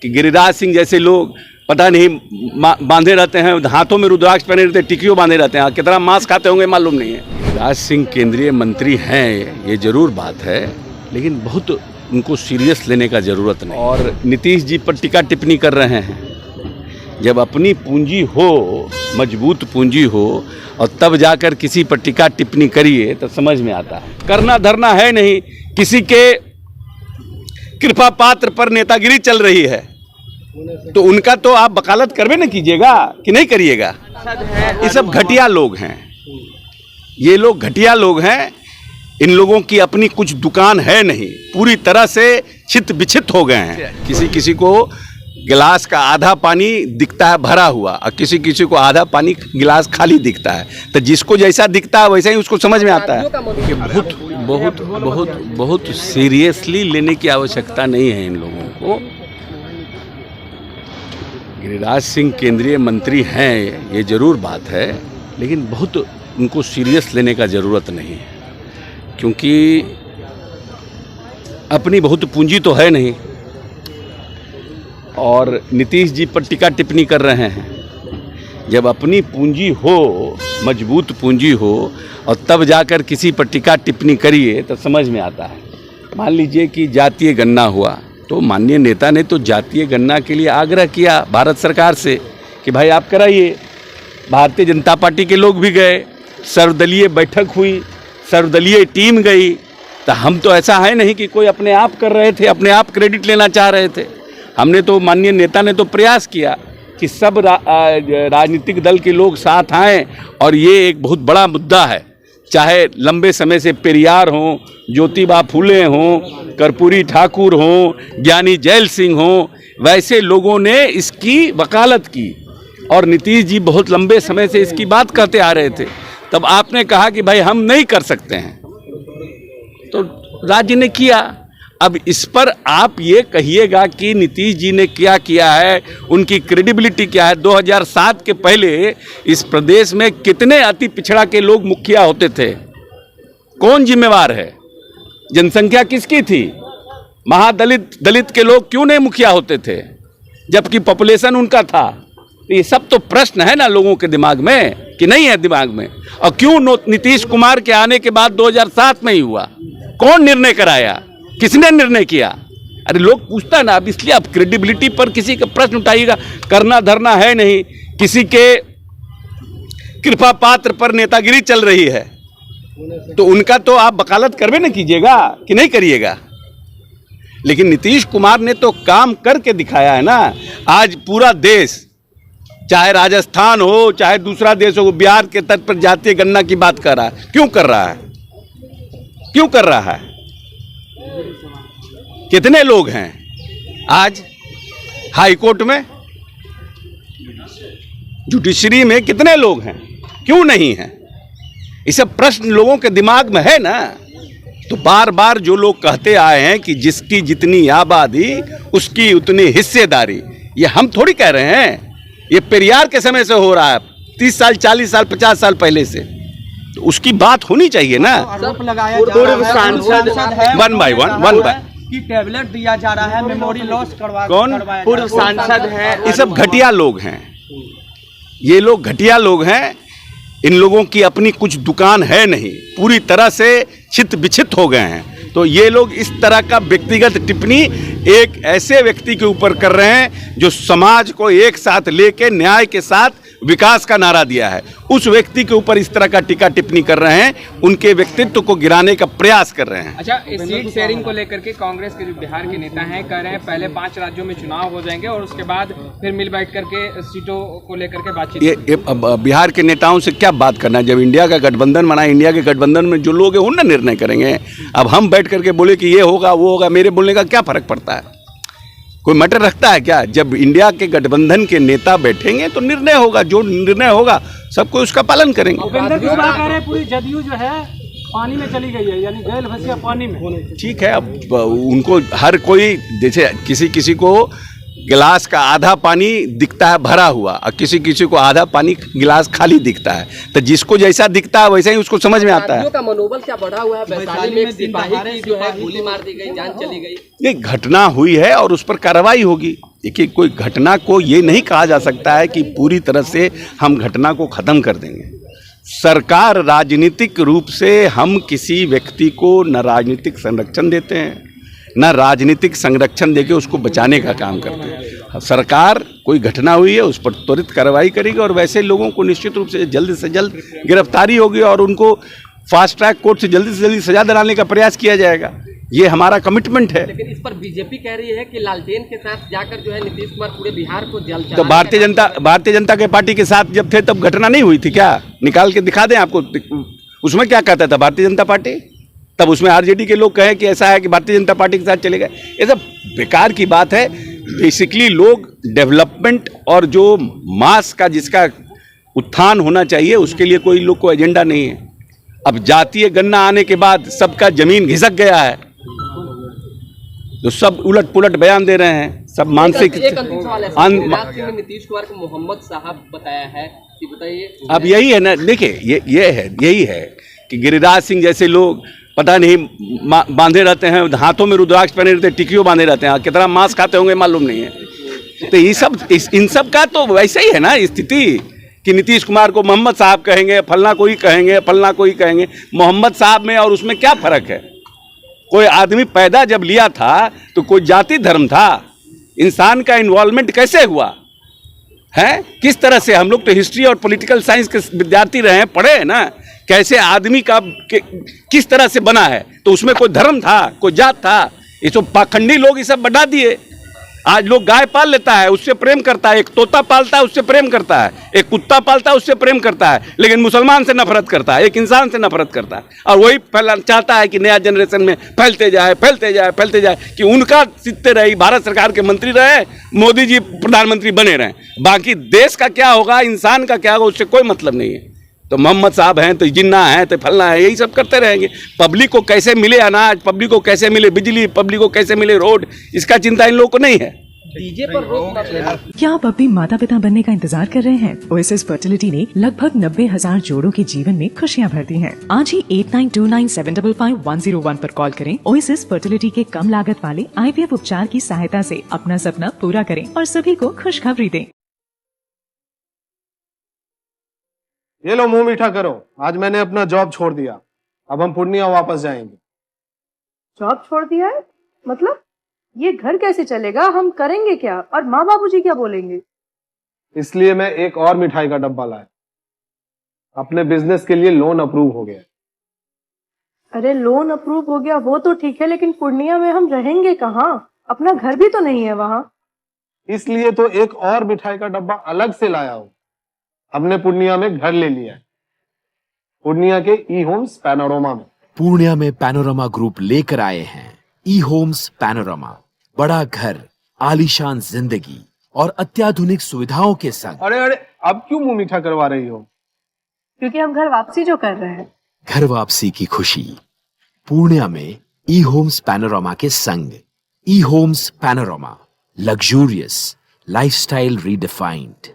कि गिरिराज सिंह जैसे लोग पता नहीं बांधे रहते हैं, हाथों में रुद्राक्ष पहने रहते हैं, टिकियों बांधे रहते हैं, कितना मांस खाते होंगे मालूम नहीं है। गिरिराज सिंह केंद्रीय मंत्री हैं, ये जरूर बात है, लेकिन बहुत उनको सीरियस लेने का ज़रूरत नहीं। और नीतीश जी पर टीका टिप्पणी कर रहे हैं। जब अपनी पूंजी हो, मजबूत पूंजी हो, और तब जाकर किसी पर टीका टिप्पणी करिए तो समझ में आता है। करना धरना है नहीं, किसी के कृपा पात्र पर नेतागिरी चल रही है तो उनका तो आप वकालत करवे न कीजिएगा कि नहीं करिएगा। ये सब घटिया लोग हैं, ये लोग घटिया लोग हैं। इन लोगों की अपनी कुछ दुकान है नहीं, पूरी तरह से छित बिछित हो गए हैं। किसी किसी को गिलास का आधा पानी दिखता है भरा हुआ और किसी किसी को आधा पानी गिलास खाली दिखता है। तो जिसको जैसा दिखता है वैसा ही उसको समझ में आता है कि बहुत बहुत बहुत बहुत सीरियसली लेने की आवश्यकता नहीं है इन लोगों को। गिरिराज सिंह केंद्रीय मंत्री हैं, ये जरूर बात है, लेकिन बहुत उनको सीरियस लेने का ज़रूरत नहीं है, क्योंकि अपनी बहुत पूंजी तो है नहीं। और नीतीश जी पर टीका टिप्पणी कर रहे हैं। जब अपनी पूंजी हो, मजबूत पूंजी हो, और तब जाकर किसी पर टीका टिप्पणी करिए तो समझ में आता है। मान लीजिए कि जातीय गणना हुआ तो माननीय नेता ने तो जातीय गणना के लिए आग्रह किया भारत सरकार से कि भाई आप कराइए। भारतीय जनता पार्टी के लोग भी गए, सर्वदलीय बैठक हुई, सर्वदलीय टीम गई। तो हम तो ऐसा है नहीं कि कोई अपने आप कर रहे थे, अपने आप क्रेडिट लेना चाह रहे थे। हमने तो, माननीय नेता ने तो प्रयास किया कि सब राजनीतिक दल के लोग साथ आएं, और ये एक बहुत बड़ा मुद्दा है। चाहे लंबे समय से पेरियार हों, ज्योतिबा फूले हों, कर्पूरी ठाकुर हों, ज्ञानी जैल सिंह हों, वैसे लोगों ने इसकी वकालत की और नीतीश जी बहुत लंबे समय से इसकी बात कहते आ रहे थे। तब आपने कहा कि भाई हम नहीं कर सकते हैं, तो राज्य ने किया। अब इस पर आप ये कहिएगा कि नीतीश जी ने क्या किया है, उनकी क्रेडिबिलिटी क्या है। 2007 के पहले इस प्रदेश में कितने अति पिछड़ा के लोग मुखिया होते थे? कौन जिम्मेवार है? जनसंख्या किसकी थी? दलित के लोग क्यों नहीं मुखिया होते थे जबकि पॉपुलेशन उनका था? ये सब तो प्रश्न है ना लोगों के दिमाग में, कि नहीं है दिमाग में? और क्यों नीतीश कुमार के आने के बाद 2007 में ही हुआ? कौन निर्णय कराया? किसने निर्णय किया? अरे लोग पूछता है ना। अब इसलिए आप क्रेडिबिलिटी पर किसी का प्रश्न उठाइएगा। करना धरना है नहीं, किसी के कृपा पात्र पर नेतागिरी चल रही है तो उनका तो आप वकालत करवे न कीजिएगा कि नहीं करिएगा। लेकिन नीतीश कुमार ने तो काम करके दिखाया है ना। आज पूरा देश, चाहे राजस्थान हो चाहे दूसरा देश हो, बिहार के तट पर जातीय गणना की बात कर रहा है। क्यों कर रहा है? क्यों कर रहा है? कितने लोग हैं आज हाई कोर्ट में, जुडिशरी में? कितने लोग हैं? क्यों नहीं हैं? ये सब प्रश्न लोगों के दिमाग में है ना। तो बार बार जो लोग कहते आए हैं कि जिसकी जितनी आबादी उसकी उतनी हिस्सेदारी, ये हम थोड़ी कह रहे हैं, ये पेरियार के समय से हो रहा है, 30 साल 40 साल 50 साल पहले से। तो उसकी बात होनी चाहिए ना। पूर्व सांसद वन बाय कि टैबलेट दिया जा रहा है, मेमोरी लॉस करवा। कौन पूर्व सांसद है? ये सब घटिया लोग हैं, ये लोग घटिया लोग हैं। इन लोगों की अपनी कुछ दुकान है नहीं, पूरी तरह से छित बिछित हो गए हैं। तो ये लोग इस तरह का व्यक्तिगत टिप्पणी एक ऐसे व्यक्ति के ऊपर कर रहे हैं जो समाज को एक साथ लेके न्याय के साथ विकास का नारा दिया है। उस व्यक्ति के ऊपर इस तरह का टीका टिप्पणी कर रहे हैं, उनके व्यक्तित्व को गिराने का प्रयास कर रहे हैं। अच्छा, इस सीट शेयरिंग को लेकर के कांग्रेस के जो बिहार के नेता हैं कह रहे हैं पहले 5 राज्यों में चुनाव हो जाएंगे और उसके बाद फिर मिल बैठ करके सीटों को लेकर के बातचीत। ये बिहार के नेताओं से क्या बात करना है? जब इंडिया का गठबंधन बना, इंडिया के गठबंधन में जो लोग हैं उन ना निर्णय करेंगे। अब हम बैठ करके बोले कि ये होगा वो होगा, मेरे बोलने का क्या फर्क पड़ता है? कोई मैटर रखता है क्या? जब इंडिया के गठबंधन के नेता बैठेंगे तो निर्णय होगा, जो निर्णय होगा सबको उसका पालन करेंगे। पूरी जदयू जो है पानी में चली गई है, यानी गैल भसिया पानी में। ठीक है, अब उनको हर कोई, जैसे किसी किसी को गिलास का आधा पानी दिखता है भरा हुआ और किसी किसी को आधा पानी गिलास खाली दिखता है। तो जिसको जैसा दिखता है वैसे ही उसको समझ में आता है। का मनोबल क्या बढ़ा हुआ है? वैशाली में एक सिपाही की जो है गोली मार दी गई, जान चली गई। ये घटना हुई है और उस पर कार्रवाई होगी। देखिए, कोई घटना को ये नहीं कहा जा सकता है कि पूरी तरह से हम घटना को ख़त्म कर देंगे। सरकार राजनीतिक रूप से हम किसी व्यक्ति को न राजनीतिक संरक्षण देते हैं, न राजनीतिक संरक्षण देके उसको बचाने का काम करते हैं। सरकार कोई घटना हुई है उस पर त्वरित कार्रवाई करेगी और वैसे लोगों को निश्चित रूप से जल्द गिरफ्तारी होगी और उनको फास्ट ट्रैक कोर्ट से जल्दी सजा दिलाने का प्रयास किया जाएगा। ये हमारा कमिटमेंट है। लेकिन इस पर बीजेपी कह रही है कि लालटेन के साथ जाकर जो है नीतीश कुमार पूरे बिहार को जल तो भारतीय जनता के पार्टी के साथ जब थे तब घटना नहीं हुई थी क्या? निकाल के दिखा दें आपको। उसमें क्या कहता था भारतीय जनता पार्टी? तब उसमें आरजेडी के लोग कहें कि ऐसा है कि भारतीय जनता पार्टी के साथ चले गए। ये सब बेकार की बात है। बेसिकली लोग डेवलपमेंट और जो मास का जिसका उत्थान होना चाहिए उसके लिए कोई लोग को एजेंडा नहीं है। अब जातीय गणना आने के बाद सबका जमीन घिसक गया है तो सब उलट पुलट बयान दे रहे हैं, सब मानसिक। एक अंतिम सवाल है, गिरिराज सिंह ने नीतीश कुमार को मोहम्मद साहब बताया है कि बताइए। अब यही है ना, देखिए यही है कि गिरिराज सिंह जैसे लोग पता नहीं बांधे रहते हैं, हाथों में रुद्राक्ष पहने रहते हैं, टिकियों बांधे रहते हैं, कितना मांस खाते होंगे मालूम नहीं है। तो ये सब इन सब का तो वैसे ही है ना स्थिति कि नीतीश कुमार को मोहम्मद साहब कहेंगे, फलना कोई कहेंगे। मोहम्मद साहब में और उसमें क्या फर्क है? कोई आदमी पैदा जब लिया था तो कोई जाति धर्म था? इंसान का इन्वॉल्वमेंट कैसे हुआ है? किस तरह से? हम लोग तो हिस्ट्री और पॉलिटिकल साइंस के विद्यार्थी रहे हैं, पढ़े हैं ना, कैसे आदमी का किस तरह से बना है। तो उसमें कोई धर्म था, कोई जात था? ये तो पाखंडी लोग ये सब बढ़ा दिए। आज लोग गाय पाल लेता है, उससे प्रेम करता है, एक तोता पालता है, उससे प्रेम करता है, एक कुत्ता पालता है, उससे प्रेम करता है, लेकिन मुसलमान से नफरत करता है, एक इंसान से नफरत करता है। और वही चाहता है कि नया जनरेशन में फैलते जाए कि उनका सीखते रहे, भारत सरकार के मंत्री रहे, मोदी जी प्रधानमंत्री बने रहे, बाकी देश का क्या होगा, इंसान का क्या होगा, उससे कोई मतलब नहीं है। तो मोहम्मद साहब हैं तो जिन्ना है तो फलना है, यही सब करते रहेंगे। पब्लिक को कैसे मिले अनाज, पब्लिक को कैसे मिले बिजली, पब्लिक को कैसे मिले रोड, इसका चिंता इन लोगों को नहीं है। डीजे पर रोक। क्या आप भी माता पिता बनने का इंतजार कर रहे हैं? ओएसएस फर्टिलिटी ने लगभग 90,000 जोड़ों के जीवन में खुशियां भरती हैं। आज ही 8929755101 पर कॉल करें। ओएसएस फर्टिलिटी के कम लागत वाले IVF उपचार की सहायता से अपना सपना पूरा करें और सभी को खुशखबरी दें। ये लो मुंह मीठा करो, आज मैंने अपना जॉब छोड़ दिया, अब हम पूर्णिया वापस जाएंगे। जॉब छोड़ दिया है? मतलब ये घर कैसे चलेगा? हम करेंगे क्या? और माँ बाबूजी क्या बोलेंगे? इसलिए मैं एक और मिठाई का डब्बा लाया। अपने बिजनेस के लिए लोन अप्रूव हो गया। अरे लोन अप्रूव हो गया वो तो ठीक है, लेकिन पूर्णिया में हम रहेंगे कहाँ? अपना घर भी तो नहीं है वहाँ। इसलिए तो एक और मिठाई का डब्बा अलग से लाया हूँ। हमने पूर्णिया में घर ले लिया है, पूर्णिया के ई होम्स पैनोरमा में। पूर्णिया में पैनोरमा ग्रुप लेकर आए हैं ई होम्स पैनोरमा। बड़ा घर, आलीशान जिंदगी और अत्याधुनिक सुविधाओं के संग। अरे अब क्यों मुंह मीठा करवा रही हो? क्योंकि हम घर वापसी जो कर रहे हैं। घर वापसी की खुशी पूर्णिया में ई होम्स पैनोरमा के संग। E homes panorama, luxurious lifestyle redefined.